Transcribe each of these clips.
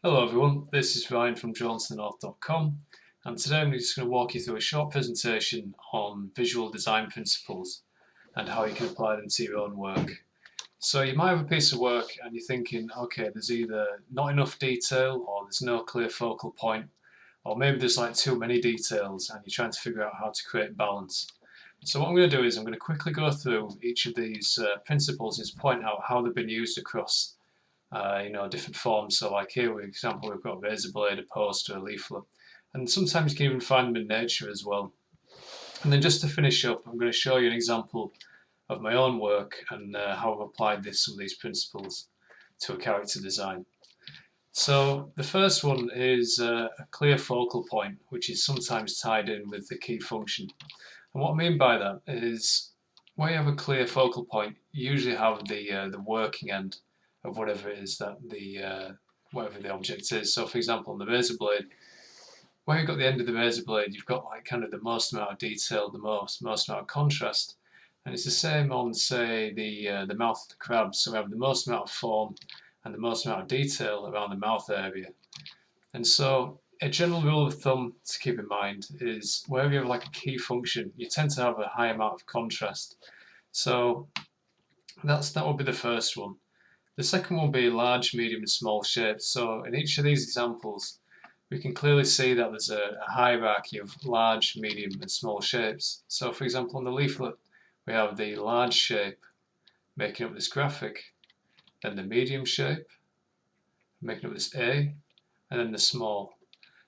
Hello everyone, this is Ryan from drawingtothenorth.com, and today I'm just going to walk you through a short presentation on visual design principles and how you can apply them to your own work. So you might have a piece of work and you're thinking, okay, there's either not enough detail or there's no clear focal point, or maybe there's like too many details and you're trying to figure out how to create balance. So what I'm going to do is I'm going to quickly go through each of these principles and point out how they've been used across different forms. So like here, for example, we've got a razor blade, a poster, a leaflet, and sometimes you can even find them in nature as well. And then just to finish up, I'm going to show you an example of my own work and how I've applied some of these principles to a character design. So the first one is a clear focal point, which is sometimes tied in with the key function. And what I mean by that is when you have a clear focal point, you usually have the working end of whatever it is that whatever the object is. So for example, on the razor blade, where you've got the end of the razor blade, you've got like kind of the most amount of detail, the most amount of contrast. And it's the same on, say, the mouth of the crab. So we have the most amount of form and the most amount of detail around the mouth area. And so a general rule of thumb to keep in mind is wherever you have like a key function, you tend to have a high amount of contrast. So that would be the first one. The second one will be large, medium and small shapes. So in each of these examples, we can clearly see that there's a hierarchy of large, medium and small shapes. So for example, on the leaflet, we have the large shape making up this graphic, then the medium shape making up this A, and then the small.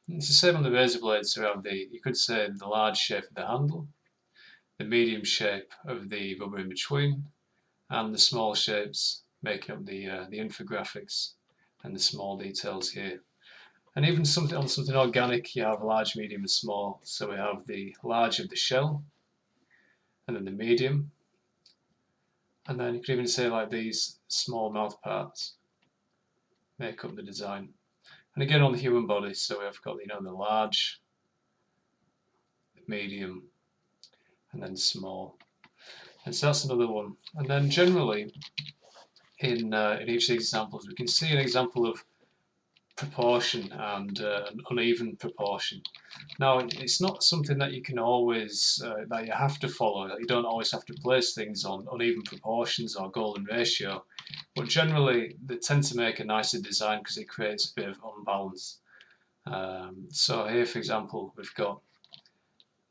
And it's the same on the razor blade, so we have you could say the large shape of the handle, the medium shape of the rubber in between, and the small shapes making up the infographics and the small details here. And even on something organic, you have large, medium and small. So we have the large of the shell, and then the medium, and then you could even say like these small mouth parts make up the design. And again on the human body, so we've got the large, the medium, and then small. And so that's another one. And then generally, in each of the examples, we can see an example of proportion and an uneven proportion. Now, it's not something that you can always, that you have to follow. You don't always have to place things on uneven proportions or golden ratio, but generally they tend to make a nicer design because it creates a bit of unbalance. So here, for example, we've got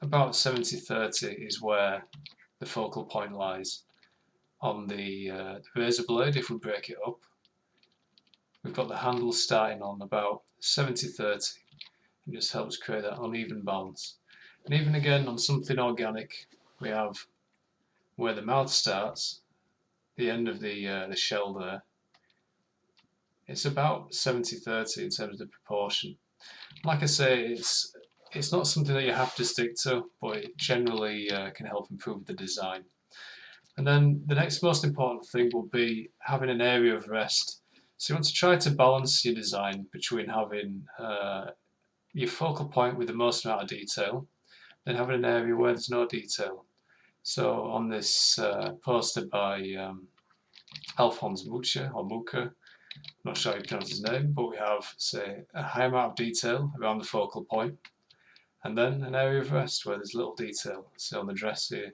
about 70-30 is where the focal point lies. On the razor blade, if we break it up, we've got the handle starting on about 70-30. It just helps create that uneven balance. And even again on something organic, we have where the mouth starts, the end of the shell there. It's about 70-30 in terms of the proportion. Like I say, it's not something that you have to stick to, but it generally can help improve the design. And then the next most important thing will be having an area of rest. So you want to try to balance your design between having your focal point with the most amount of detail, then having an area where there's no detail. So on this poster by Alphonse Mucha, or Mucha, I'm not sure how you pronounce his name, but we have, say, a high amount of detail around the focal point, and then an area of rest where there's little detail. So on the dress here,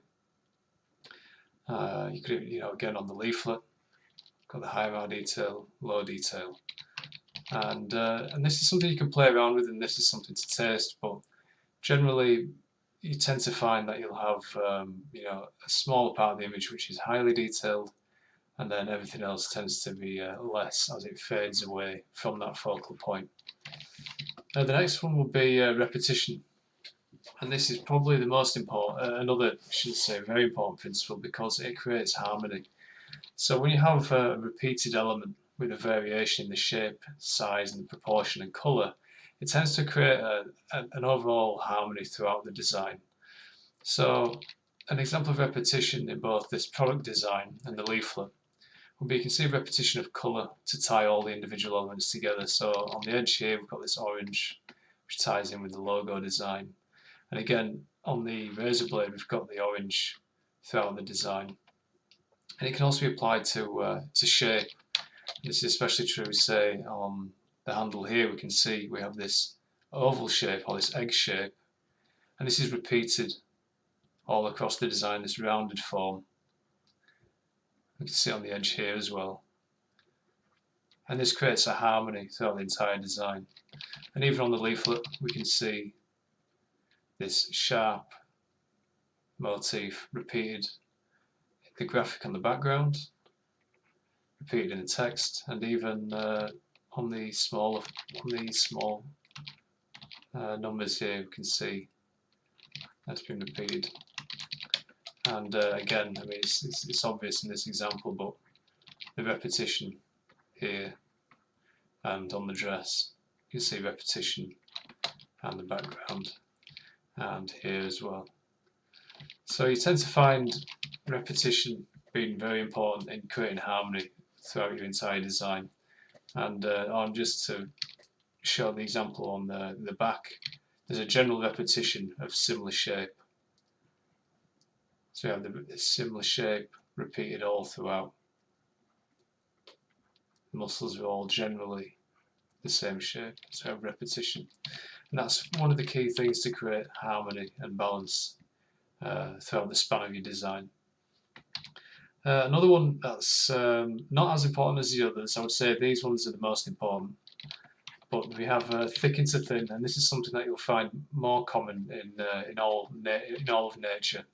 you could, again on the leaflet, got the high amount of detail, low detail, and this is something you can play around with, and this is something to taste. But generally, you tend to find that you'll have a smaller part of the image which is highly detailed, and then everything else tends to be less as it fades away from that focal point. Now the next one will be repetition. And this is probably the most important, another, I should say, very important principle because it creates harmony. So when you have a repeated element with a variation in the shape, size and proportion and colour, it tends to create an overall harmony throughout the design. So an example of repetition in both this product design and the leaflet would be you can see repetition of colour to tie all the individual elements together. So on the edge here we've got this orange which ties in with the logo design. And again, on the razor blade, we've got the orange throughout the design. And it can also be applied to shape. This is especially true, say, on the handle here, we can see we have this oval shape or this egg shape, and this is repeated all across the design, this rounded form. You can see on the edge here as well. And this creates a harmony throughout the entire design. And even on the leaflet we can see this sharp motif repeated in the graphic on the background, repeated in the text, and even on the small numbers here we can see that's been repeated. And again, I mean, it's obvious in this example, but the repetition here and on the dress, you can see repetition and the background, and here as well. So you tend to find repetition being very important in creating harmony throughout your entire design. And just to show the example on the back, there's a general repetition of similar shape. So you have the similar shape repeated all throughout. The muscles are all generally the same shape, so you have repetition. And that's one of the key things to create harmony and balance throughout the span of your design. Another one that's not as important as the others, I would say these ones are the most important. But we have thick into thin, and this is something that you'll find more common in all of nature.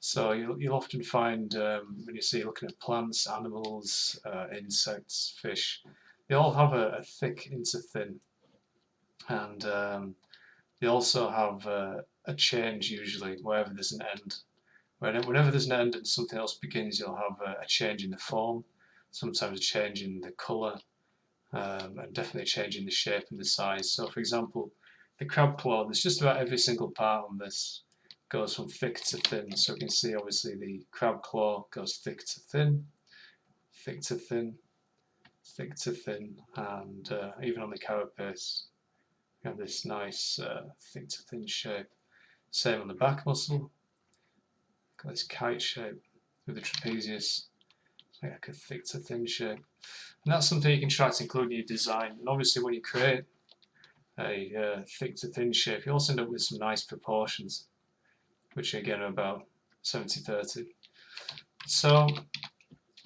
So you'll often find when you see looking at plants, animals, insects, fish, they all have a thick into thin, and they also have a change usually wherever there's an end. Whenever there's an end and something else begins, you'll have a change in the form, sometimes a change in the colour, and definitely a change in the shape and the size. So for example, the crab claw, there's just about every single part on this goes from thick to thin. So you can see obviously the crab claw goes thick to thin, thick to thin, thick to thin, and even on the carapace you have this nice thick to thin shape. Same on the back muscle, got this kite shape with the trapezius, like a thick to thin shape. And that's something you can try to include in your design. And obviously when you create a thick to thin shape, you also end up with some nice proportions, which again are about 70-30. So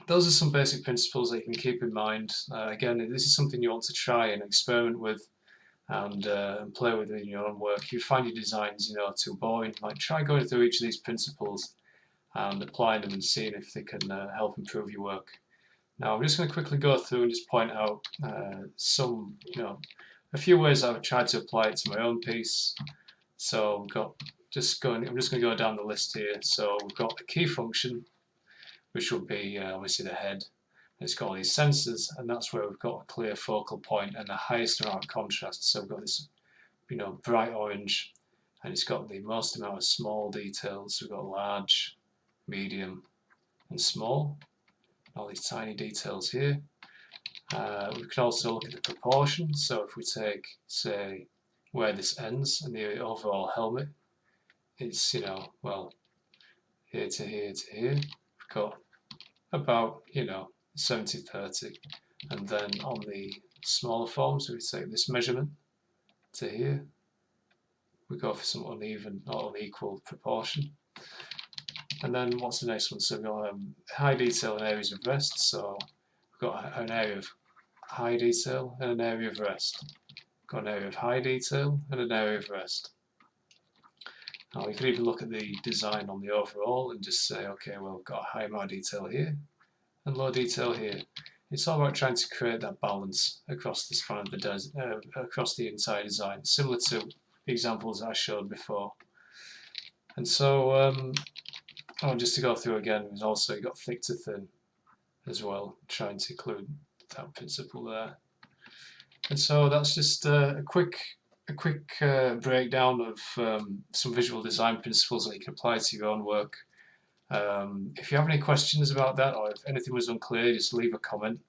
those are some basic principles that you can keep in mind. Again, this is something you want to try and experiment with and play with in your own work. If you find your designs too boring, like try going through each of these principles and applying them and seeing if they can help improve your work. Now I'm just going to quickly go through and just point out some, a few ways I've tried to apply it to my own piece. So I'm just going to go down the list here. So we've got a key function, which will be obviously the head. It's got all these sensors, and that's where we've got a clear focal point and the highest amount of contrast. So we've got this, bright orange, and it's got the most amount of small details. So we've got large, medium, and small. All these tiny details here. We can also look at the proportion. So if we take, say, where this ends and the overall helmet, it's well, here to here to here. We've got about 70-30, and then on the smaller forms, we take this measurement to here. We go for some uneven or unequal proportion. And then what's the next one? So we've got high detail and areas of rest. So we've got an area of high detail and an area of rest. We've got an area of high detail and an area of rest. Now we could even look at the design on the overall and just say, okay, well, we've got a high amount of detail here and low detail here. It's all about trying to create that balance across the span of the across the entire design, similar to the examples that I showed before. And so, just to go through again, we've also got thick to thin as well, trying to include that principle there. And so that's just a quick breakdown of some visual design principles that you can apply to your own work. If you have any questions about that, or if anything was unclear, just leave a comment.